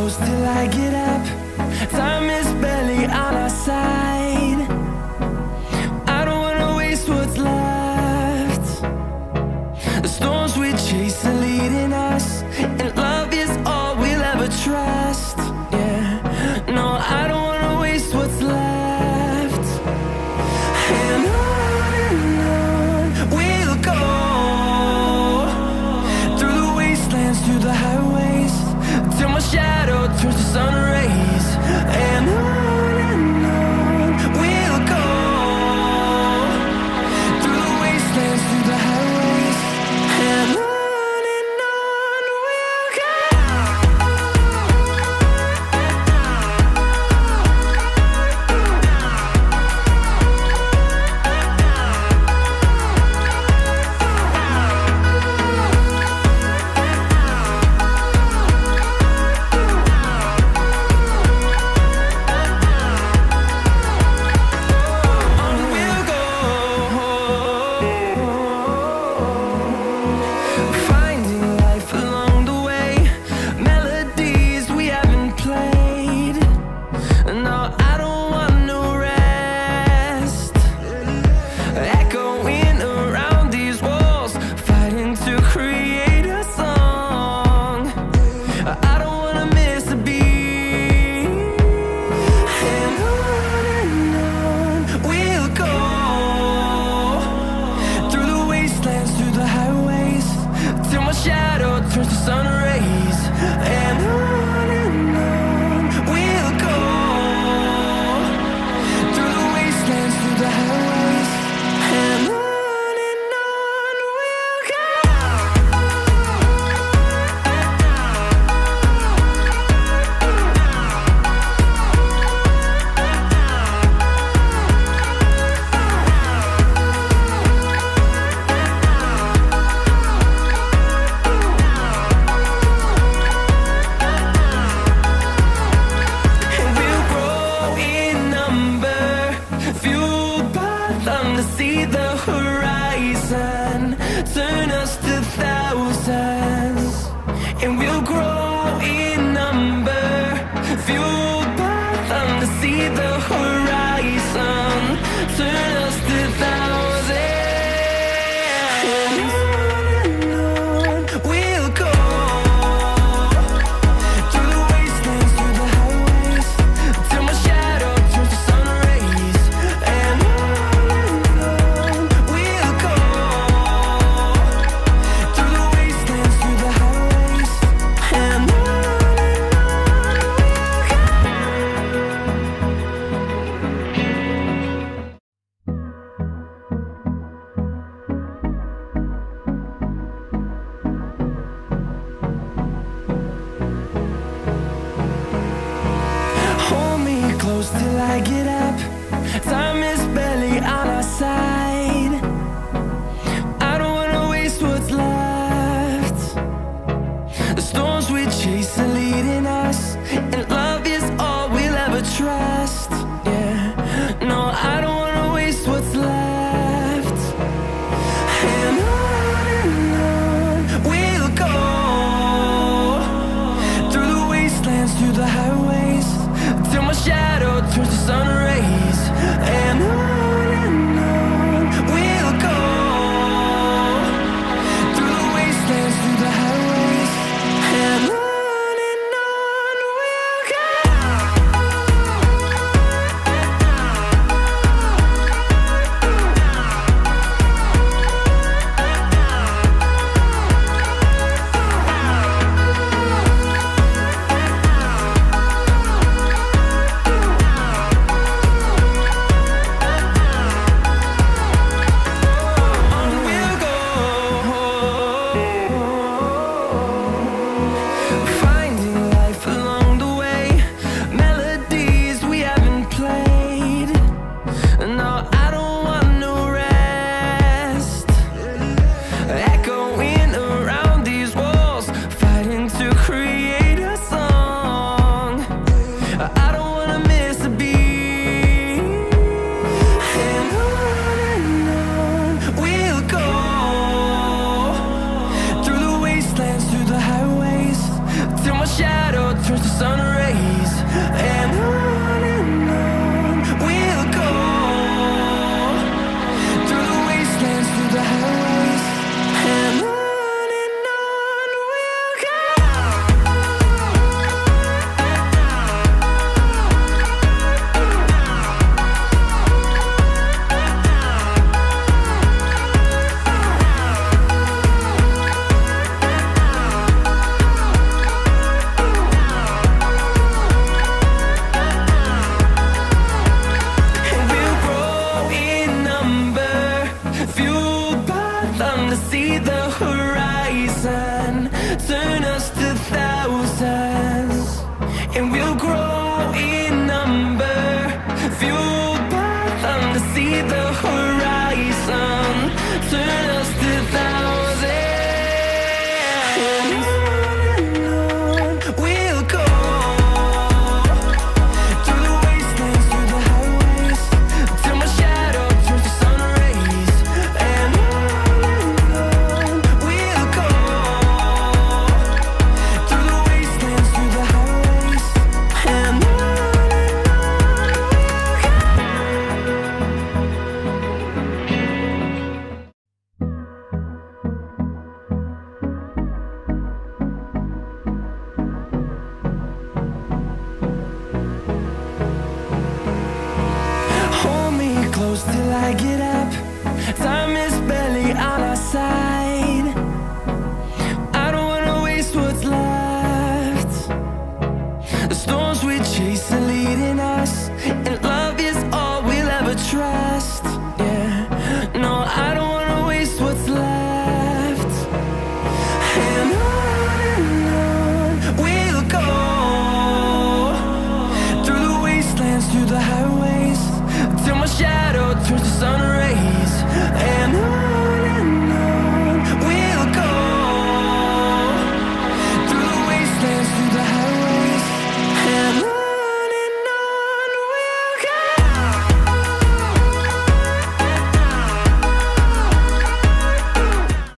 close till I get up. Time is barely on our side. I don't wanna waste what's left. The storms we chase are leading us, and love is all we'll ever trust. Yeah, no, I don't wanna waste what's left. And on we'll go, through the wastelands, through the highways, till my shadow turns to sun rays. And on we'll go, through the wastelands, through the highways, and on we'll go. Turns to sun rays, and on we'll go, through the wastelands, through the highways, and on we'll go. See the horizon, turn us to thousands, and we'll grow in number, fueled by them. To see the horizon, turn us to thousands, and on we'll go, through the wastelands, through the highways, till my shadow turns to sun rays, and close till I get up. Time is barely on our side. I don't wanna waste what's left. The storms we chase are leading us, and love is all we'll ever trust.